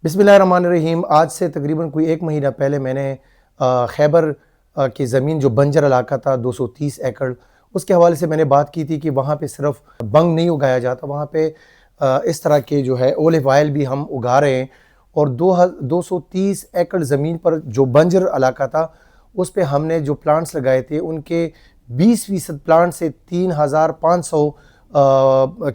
बिस्मिल्लाहिर्रहमानिर्रहीम। आज से तकरीबन कोई 1 महीना पहले मैंने खैबर की ज़मीन जो बंजर इलाका था 230 एकड़, उसके हवाले से मैंने बात की थी कि वहाँ पे सिर्फ बंग नहीं उगाया जाता, वहाँ पे इस तरह के जो है ओलिव ऑयल भी हम उगा रहे हैं। और 230 एकड़ ज़मीन पर जो बंजर इलाका था उस पे हमने जो प्लांट्स लगाए थे उनके 20% प्लांट से 3500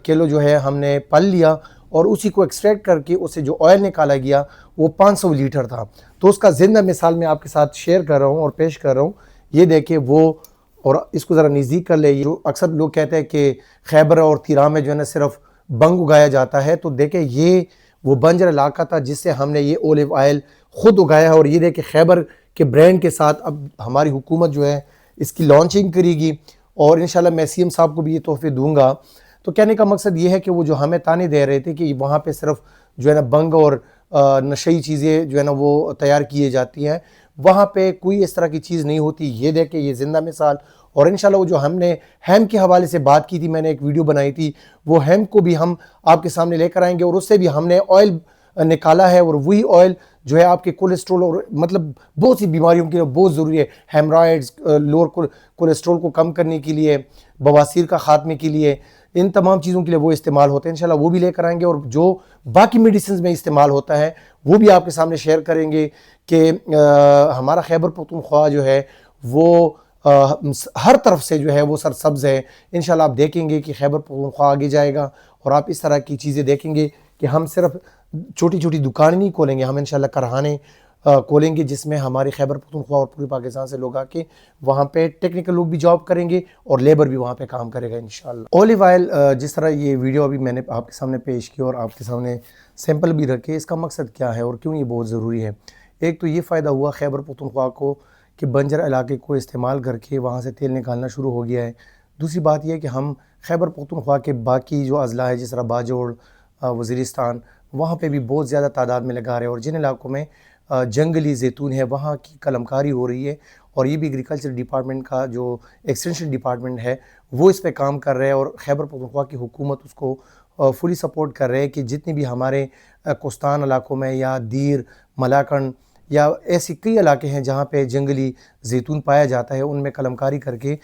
किलो जो है हमने पल लिया और उसी को एक्सट्रैक्ट करके उससे जो ऑयल निकाला गया वो 500 लीटर था। तो उसका ज़िंदा मिसाल मैं आपके साथ शेयर कर रहा हूँ और पेश कर रहा हूँ। ये देखें वो, और इसको ज़रा नज़दीक कर ले। जो अक्सर लोग कहते हैं कि खैबर और तिरा में जो है ना सिर्फ बंग उगाया जाता है, तो देखें ये वो बंजर इलाका था जिससे हमने ये ओलिव ऑयल ख़ुद उगाया है। और ये देखें खैबर के ब्रांड के साथ अब हमारी हुकूमत जो है इसकी लॉन्चिंग करेगी और इंशाल्लाह मैं सीएम साहब को भी ये तोहफे दूंगा। तो कहने का मकसद ये है कि वो जो हमें ताने दे रहे थे कि वहाँ पे सिर्फ जो है ना बंग और नशई चीज़ें जो है ना वो तैयार किए जाती हैं, वहाँ पे कोई इस तरह की चीज़ नहीं होती। ये देखें ये ज़िंदा मिसाल। और इंशाल्लाह वो जो हमने हेम के हवाले से बात की थी, मैंने एक वीडियो बनाई थी, वो हेम को भी हम आपके सामने लेकर आएंगे और उससे भी हमने ऑयल निकाला है। और वही ऑयल जो है आपके कोलेस्ट्रॉल और मतलब बहुत सी बीमारियों के लिए बहुत ज़रूरी है। हेमराइड्स, लोअर कोलेस्ट्रॉल को कम करने के लिए, बवासीर का ख़ात्मे के लिए, इन तमाम चीज़ों के लिए वो इस्तेमाल होते हैं। इंशाल्लाह वो भी लेकर आएंगे और जो बाकी मेडिसिन में इस्तेमाल होता है वो भी आपके सामने शेयर करेंगे कि हमारा खैबर पख्तूनख्वा जो है वो हर तरफ से जो है वो सरसब्ज़ है। इंशाल्लाह आप देखेंगे कि खैबर पख्तूनख्वा आगे जाएगा और आप इस तरह की चीज़ें देखेंगे कि हम सिर्फ छोटी छोटी दुकानें नहीं खोलेंगे, हम इंशाल्लाह कारखाने खोलेंगे जिसमें हमारे खैबर पख्तूनख्वा और पूरे पाकिस्तान से लोग आके वहाँ पे टेक्निकल लोग भी जॉब करेंगे और लेबर भी वहाँ पे काम करेगा इंशाल्लाह। ओलिव ऑयल जिस तरह ये वीडियो अभी मैंने आपके सामने पेश की और आपके सामने सैंपल भी रखे, इसका मकसद क्या है और क्यों ये बहुत ज़रूरी है। एक तो ये फ़ायदा हुआ खैबर पख्तूनख्वा को कि बंजर इलाके को इस्तेमाल करके वहाँ से तेल निकालना शुरू हो गया है। दूसरी बात यह है कि हम खैबर पख्तूनख्वा के बाकी जो अज़ला है जिस तरह बाजोड़, वज़ीरिस्तान, वहाँ पे भी बहुत ज़्यादा तादाद में लगा रहे हैं। और जिन इलाकों में जंगली ज़ैतून है वहाँ की कलमकारी हो रही है और ये भी एग्रीकल्चर डिपार्टमेंट का जो एक्सटेंशन डिपार्टमेंट है वो इस पे काम कर रहे हैं और खैबर पख्तूनख्वा की हुकूमत उसको फुली सपोर्ट कर रहे हैं कि जितने भी हमारे कोस्तान इलाकों में या दीर, मलाकंड या ऐसे कई इलाके हैं जहाँ पे जंगली ज़ैतून पाया जाता है, उनमें कलमकारी करके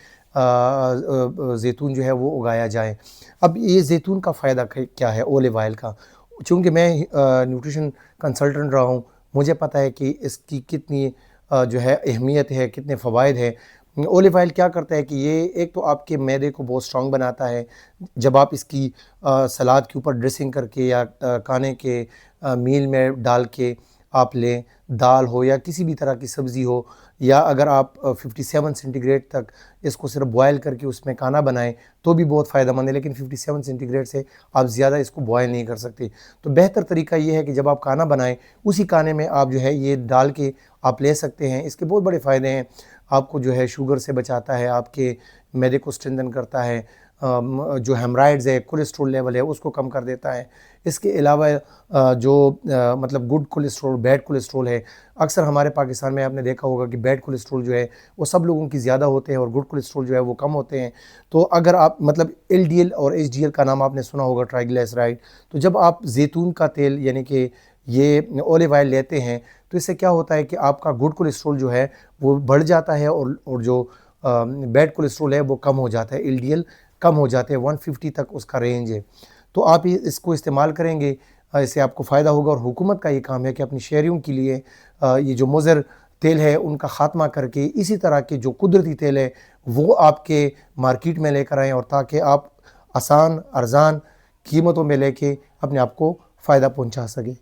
ज़ैतून जो है वो उगाया जाए। अब ये ज़ैतून का फ़ायदा क्या है ओलिव ऑयल का? चूँकि मैं न्यूट्रिशन कंसल्टेंट रहा हूँ, मुझे पता है कि इसकी कितनी जो है अहमियत है, कितने फ़वाइद हैं। ओलिव ऑयल क्या करता है कि ये एक तो आपके मैदे को बहुत स्ट्रॉन्ग बनाता है। जब आप इसकी सलाद के ऊपर ड्रेसिंग करके या खाने के मील में डाल के आप लें, दाल हो या किसी भी तरह की सब्ज़ी हो, या अगर आप 57 सेंटीग्रेड तक इसको सिर्फ बॉयल करके उसमें खाना बनाएं तो भी बहुत फ़ायदेमंद है। लेकिन 57 सेंटीग्रेड से आप ज़्यादा इसको बॉयल नहीं कर सकते। तो बेहतर तरीका ये है कि जब आप खाना बनाएं उसी खाने में आप जो है ये डाल के आप ले सकते हैं। इसके बहुत बड़े फ़ायदे हैं। आपको जो है शुगर से बचाता है, आपके मैदे को स्ट्रेंथन करता है, जो हेमराइड्स है, कोलेस्ट्रॉल लेवल है उसको कम कर देता है। इसके अलावा जो मतलब गुड कोलेस्ट्रॉल, बैड कोलेस्ट्रॉल है, अक्सर हमारे पाकिस्तान में आपने देखा होगा कि बैड कोलेस्ट्रॉल जो है वो सब लोगों की ज़्यादा होते हैं और गुड कोलेस्ट्रॉल जो है वो कम होते हैं। तो अगर आप मतलब एलडीएल और एचडीएल का नाम आपने सुना होगा, ट्राइग्लिसराइड, तो जब आप ज़ैतून का तेल यानी कि ये ओलिव ऑयल लेते हैं तो इससे क्या होता है कि आपका गुड कोलेस्ट्रॉल जो है वो बढ़ जाता है और जो बैड कोलेस्ट्रॉल है वो कम हो जाता है, एलडीएल कम हो जाते हैं, 150 तक उसका रेंज है। तो आप इसको इस्तेमाल करेंगे, इससे आपको फ़ायदा होगा। और हुकूमत का ये काम है कि अपनी शहरियों के लिए ये जो मुज़र तेल है उनका ख़ात्मा करके इसी तरह के जो कुदरती तेल है वो आपके मार्केट में लेकर आएँ, और ताकि आप आसान अर्ज़ान कीमतों में लेके अपने आप को फ़ायदा पहुँचा सकें।